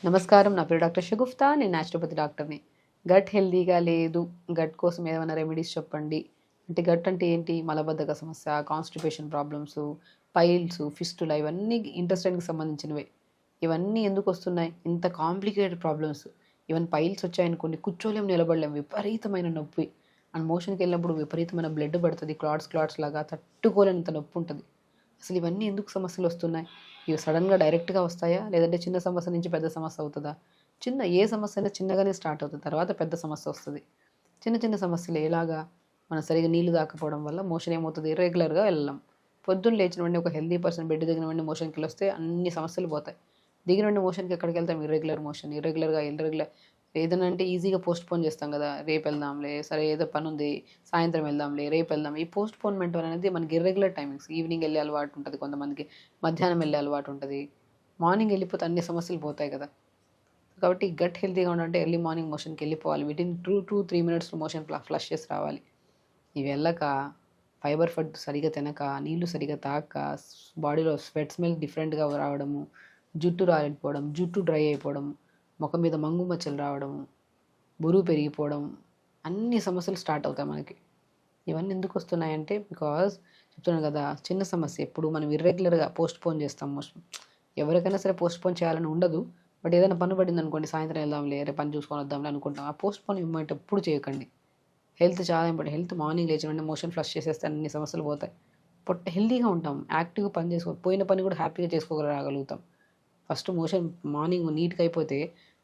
నమస్కారం. నా పేరు డాక్టర్ షగుఫ్తా. నేను న్యాచురోపతి డాక్టర్‌ని. గట్ హెల్తీగా లేదు. గట్ కోసం ఏమైనా రెమెడీస్ చెప్పండి. అంటే గట్ అంటే ఏంటి? మలబద్ధక సమస్య, కాన్‌స్టిపేషన్ ప్రాబ్లమ్సు, పైల్సు, ఫిస్టులా ఇవన్నీ ఇంటెస్టైన్‌కి సంబంధించినవే. ఇవన్నీ ఎందుకొస్తున్నాయి? ఇంత కాంప్లికేటెడ్ ప్రాబ్లమ్స్. ఈవెన్ పైల్స్ వచ్చాయనుకోండి కూర్చోలేం, నిలబడలేం. విపరీతమైన నొప్పి. అండ్ మోషన్‌కెళ్ళినప్పుడు విపరీతమైన బ్లడ్ పడతది. క్లాట్స్ లాగా తట్టుకోలేనంత నొప్పుంటది. అసలు ఇవన్నీ ఎందుకు సమస్యలొస్తున్నాయి? ఇవి సడన్‌గా డైరెక్ట్‌గా వస్తాయా? లేదంటే చిన్న సమస్య నుంచి పెద్ద సమస్య అవుతదా? ఏ సమస్య అయినా చిన్నగానే స్టార్ట్ అవుతది. తర్వాత పెద్ద సమస్య వస్తది. చిన్న చిన్న సమస్యలు ఎలాగా? మనం సరిగ్గా నీళ్లు తాగకపోవడం వల్ల మోషన్ ఏమవుతది? ఇర్రెగ్యులర్‌గా వెళ్ళం. పొద్దున్న లేచిన వెంటనే ఒక హెల్తీ పర్సన్ బెడ్ దిగిన వెంటనే మోషన్‌కెళ్ళొస్తే అన్ని సమస్యలు పోతాయి. దిగిన వెంటనే మోషన్‌కి ఎక్కడికెళ్తాం? Irregular motion. ఇర్రెగ్యులర్ ఏదైనా అంటే ఈజీగా పోస్ట్‌పోన్ చేస్తాం గదా! రేపెళ్దాంలే, సరే ఏదో పనుంది, సాయంత్రం వెళ్దాంలే, రేపెళ్దాం. ఈ పోస్ట్‌పోన్‌మెంట్ అనేది మనకి ఇర్రెగ్యులర్ టైమింగ్స్. ఈవినింగ్ ఎళ్ళే అలవాటు ఉంటది కొంతమందికి. మధ్యాహ్నం ఎళ్ళే అలవాటు ఉంటది. మార్నింగ్ ఎళ్ళిపోతే అన్ని సమస్యలు పోతాయి కదా! కాబట్టి గట్ హెల్తీగా ఉండాలంటే ఎర్లీ మార్నింగ్ మోషన్‌కెళ్ళిపోవాలి. వితిన్ 2-3 మినిట్స్‌లో మోషన్ ఫ్లష్ చేసి రావాలి. ఇవి వెళ్ళక, ఫైబర్ ఫుడ్ సరిగ్గా తినక, నీళ్లు సరిగ్గా తాగక, బాడీలో స్వెట్ స్మెల్ డిఫరెంట్‌గా రావడము, జుట్టు రాలిపోవడం, జుట్టు డ్రై అయిపోవడం, ముఖం మీద మంగు మచ్చలు రావడము, బరువు పెరిగిపోవడం, అన్ని సమస్యలు స్టార్ట్ అవుతాయి మనకి. ఇవన్నీ ఎందుకొస్తున్నాయంటే బికాజ్ చెప్తున్నాను కదా! చిన్న సమస్య. ఎప్పుడు మనం ఇర్రెగ్యులర్‌గా పోస్ట్‌పోన్ చేస్తాం ఎవరికైనా సరే పోస్ట్‌పోన్ చేయాలని ఉండదు. బట్ ఏదైనా పని పడిందనుకోండి, సాయంత్రం వెళ్దాంలే, రేపు పని చూసుకొని వద్దాంలే అనుకుంటాం. ఆ పోస్ట్‌పోన్‌మెంట్ ఎప్పుడు చేయకండి. హెల్త్ చాలా ఇంపార్టెంట్. హెల్త్ మార్నింగ్ లేచిన వెంటనే మోషన్ ఫ్లష్ చేసేస్తే అన్ని సమస్యలు పోతాయి. హెల్తీగా ఉంటాం. యాక్టివ్‌గా పని పోయిన పని కూడా హ్యాపీగా చేసుకోగలగలుగుతాం. ఫస్ట్ మోషన్ మార్నింగ్ నీట్‌గా అయిపోతే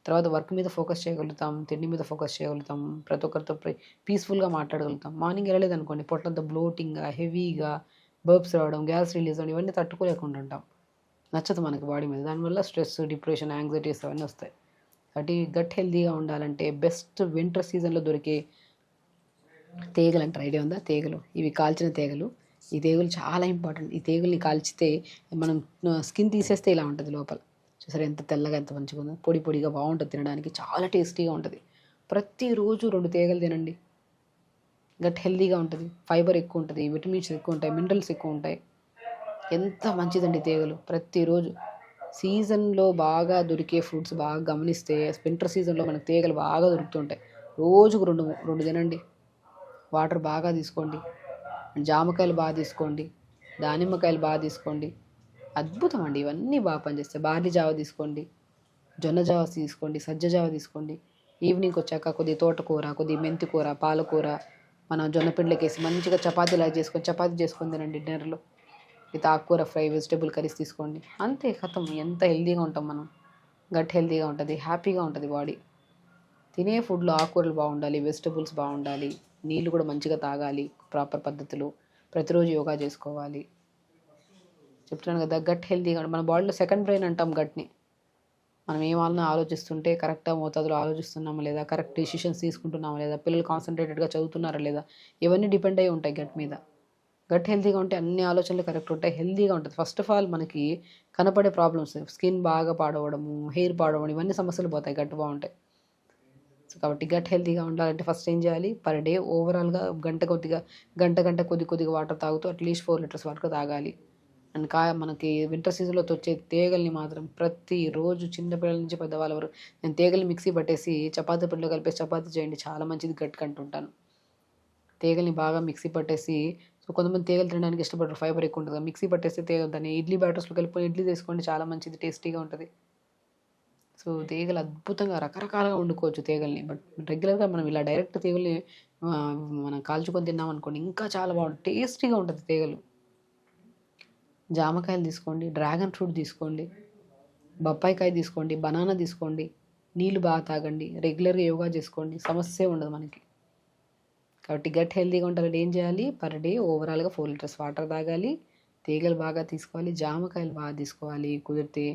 తర్వాత వర్క్ మీద ఫోకస్ చేయగలుగుతాం. తిండి మీద ఫోకస్ చేయగలుగుతాం. ప్రతి ఒక్కరితో పీస్‌ఫుల్‌గా మాట్లాడగలుగుతాం. మార్నింగ్ ఎళ్ళలేదనుకోండి పొట్టంతా బ్లోటింగ్‌గా, హెవీగా, బర్బ్స్ రావడం, గ్యాస్ రిలీజ్ అవ్వడం ఇవన్నీ తట్టుకోలేకుండా ఉంటాం. నచ్చదు మనకి బాడీ మీద. దానివల్ల స్ట్రెస్, డిప్రెషన్, యాంగ్జైటీస్ అవన్నీ వస్తాయి. కాబట్టి గట్ హెల్తీగా ఉండాలంటే బెస్ట్ వింటర్ సీజన్‌లో దొరికే తీగలు అంటారు, ఐడియా ఉందా? తీగలు. ఇవి కాల్చిన తీగలు. ఈ తీగలు చాలా ఇంపార్టెంట్. ఈ తీగల్ని కాల్చితే మనం స్కిన్ తీసేస్తే ఇలా ఉంటుంది లోపల. చూసారా ఎంత తెల్లగా, ఎంత మంచిగా ఉందో. పొడి పొడిగా బాగుంటుంది తినడానికి. చాలా టేస్టీగా ఉంటుంది. ప్రతిరోజు 2 తీగలు తినండి. గట్ హెల్తీగా ఉంటుంది. ఫైబర్ ఎక్కువ ఉంటుంది, విటమిన్స్ ఎక్కువ ఉంటాయి, మినరల్స్ ఎక్కువ ఉంటాయి. ఎంత మంచిదండి తీగలు. ప్రతిరోజు సీజన్లో బాగా దొరికే ఫ్రూట్స్ బాగా గమనిస్తే వింటర్ సీజన్లో మనకు తీగలు బాగా దొరుకుతుంటాయి. రోజుకు 2 తినండి. వాటర్ బాగా తీసుకోండి. జామకాయలు బాగా తీసుకోండి. దానిమ్మకాయలు బాగా తీసుకోండి. అద్భుతం అండి. ఇవన్నీ బాగా పనిచేస్తాయి. బార్లీ జావ తీసుకోండి. జొన్న జావ తీసుకోండి. సజ్జ జావ తీసుకోండి. ఈవినింగ్కి వచ్చాక కొద్దిగా తోటకూర, కొద్దిగా మెంతికూర, పాలకూర మనం జొన్న పిండిలోకేసి మంచిగా చపాతీ చేసుకొని తినండి డిన్నర్లో. విత్ ఆకుకూర ఫ్రై, వెజిటబుల్ కర్రీస్ తీసుకోండి. అంతే ఖతం. ఎంత హెల్తీగా ఉంటాం మనం. గట్ హెల్తీగా ఉంటుంది. హ్యాపీగా ఉంటుంది బాడీ. తినే ఫుడ్లో ఆకుకూరలు బాగుండాలి, వెజిటబుల్స్ బాగుండాలి, నీళ్ళు కూడా మంచిగా తాగాలి ప్రాపర్ పద్ధతిలో. ప్రతిరోజు యోగా చేసుకోవాలి. చెప్తున్నాను కదా, గట్ హెల్తీగా మన బాడీలో సెకండ్ బ్రెయిన్ అంటాం గట్ని. మనం ఏమన్నా ఆలోచిస్తుంటే కరెక్ట్గా మోతాదులో ఆలోచిస్తున్నామా లేదా, కరెక్ట్ డిసిషన్స్ తీసుకుంటున్నామా లేదా, పిల్లలు కాన్సన్ట్రేటెడ్గా చదువుతున్నారా లేదా, ఇవన్నీ డిపెండ్ అయి ఉంటాయి గట్ మీద. గట్ హెల్తీగా ఉంటే అన్ని ఆలోచనలు కరెక్ట్ ఉంటాయి, హెల్తీగా ఉంటుంది. ఫస్ట్ ఆఫ్ ఆల్ మనకి కనపడే ప్రాబ్లమ్స్, స్కిన్ బాగా పాడవడము, హెయిర్ పాడవడం, ఇవన్నీ సమస్యలు పోతాయి గట్ బాగుంటాయి. సో కాబట్టి గట్ హెల్తీగా ఉండాలంటే ఫస్ట్ ఏం చేయాలి? పర్ డే ఓవరాల్గా గంట కొద్దిగా వాటర్ తాగుతూ అట్లీస్ట్ 4 లీటర్స్ వరకు తాగాలి. అండ్ మనకి వింటర్ సీజన్లో వచ్చే తీగల్ని మాత్రం ప్రతిరోజు చిన్నపిల్లల నుంచి పెద్దవాళ్ళ వరకు నేను తీగల్ని మిక్సీ పట్టేసి చపాతీ పిండిలో కలిపేసి చపాతీ చేయండి, చాలా మంచిది గట్కి అంటుంటాను. తీగల్ని బాగా మిక్సీ పట్టేసి, సో కొంతమంది తీగలు తినడానికి ఇష్టపడరు, ఫైబర్ ఎక్కువ ఉంటుంది. మిక్సీ పట్టేస్తే దాన్ని ఇడ్లీ బ్యాటర్స్లో కలిపి ఇడ్లీ చేసుకోండి, చాలా మంచిది, టేస్టీగా ఉంటుంది. సో తీగలు అద్భుతంగా రకరకాలుగా వండుకోవచ్చు తీగల్ని. బట్ రెగ్యులర్గా మనం ఇలా డైరెక్ట్ తీగల్ని మనం కాల్చుకొని తిన్నామనుకోండి ఇంకా చాలా బాగుంటుంది, టేస్టీగా ఉంటుంది తీగలు. జామకాయలు తీసుకోండి, డ్రాగన్ ఫ్రూట్ తీసుకోండి, బొప్పాయికాయ తీసుకోండి, బనానా తీసుకోండి, నీళ్ళు బాగా తాగండి, రెగ్యులర్గా యోగా చేసుకోండి, సమస్య ఉండదు మనకి. కాబట్టి గట్ హెల్తీగా ఉండాలంటే ఏం చేయాలి? పర్ డే ఓవరాల్గా 4 లీటర్స్ వాటర్ తాగాలి, తీగలు బాగా తీసుకోవాలి, జామకాయలు బాగా తీసుకోవాలి, కుదిరితే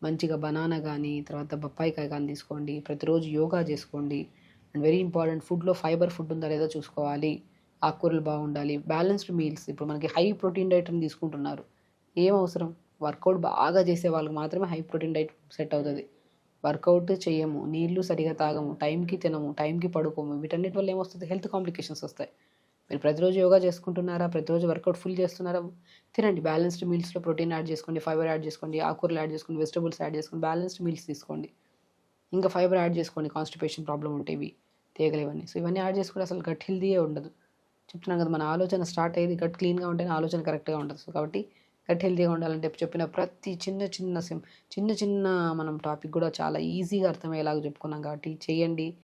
మంచిగా బనానా కానీ తర్వాత బొప్పాయికాయ కానీ తీసుకోండి, ప్రతిరోజు యోగా చేసుకోండి. అండ్ వెరీ ఇంపార్టెంట్, ఫుడ్లో ఫైబర్ ఫుడ్ ఉందా లేదా చూసుకోవాలి, ఆకుకూరలు బాగుండాలి, బ్యాలెన్స్డ్ మీల్స్. ఇప్పుడు మనకి హై ప్రోటీన్ డైట్ని తీసుకుంటున్నారు, ఏం అవసరం? వర్కౌట్ బాగా చేసే వాళ్ళకి మాత్రమే హై ప్రోటీన్ డైట్ సెట్ అవుతుంది. వర్కౌట్ చేయము, నీళ్లు సరిగా తాగము, టైంకి తినము, టైంకి పడుకోము, వీటన్నిటి వల్ల ఏమొస్తుంది? హెల్త్ కాంప్లికేషన్స్ వస్తాయి. మీరు ప్రతిరోజు యోగా చేసుకుంటున్నారా, ప్రతిరోజు వర్కౌట్ ఫుల్ చేస్తున్నారా? తినండి, బ్యాలెన్స్డ్ మీల్స్లో ప్రోటీన్ యాడ్ చేసుకోండి, ఫైబర్ యాడ్ చేసుకోండి, ఆకుకూరలు యాడ్ చేసుకోండి, వెజిటబుల్స్ యాడ్ చేసుకోండి, బ్యాలెన్స్డ్ మీల్స్ తీసుకోండి. ఇంకా ఫైబర్ యాడ్ చేసుకోండి, కాన్స్టిపేషన్ ప్రాబ్లం ఉంటే ఇవి తీగలు ఇవన్నీ. సో ఇవన్నీ యాడ్ చేసుకుంటే అసలు గట్ హెల్తీయే ఉండదు. చెప్తున్నాను కదా, మన ఆలోచన స్టార్ట్ అయ్యేది గట్ క్లీన్గా ఉంటేనే ఆలోచన కరెక్ట్గా ఉంటుంది. సో కాబట్టి గట్ హెల్తీగా ఉండాలంటే చెప్పిన ప్రతి చిన్న చిన్న మనం టాపిక్ కూడా చాలా ఈజీగా అర్థమయ్యేలాగా చెప్పుకున్నాం కాబట్టి చేయండి.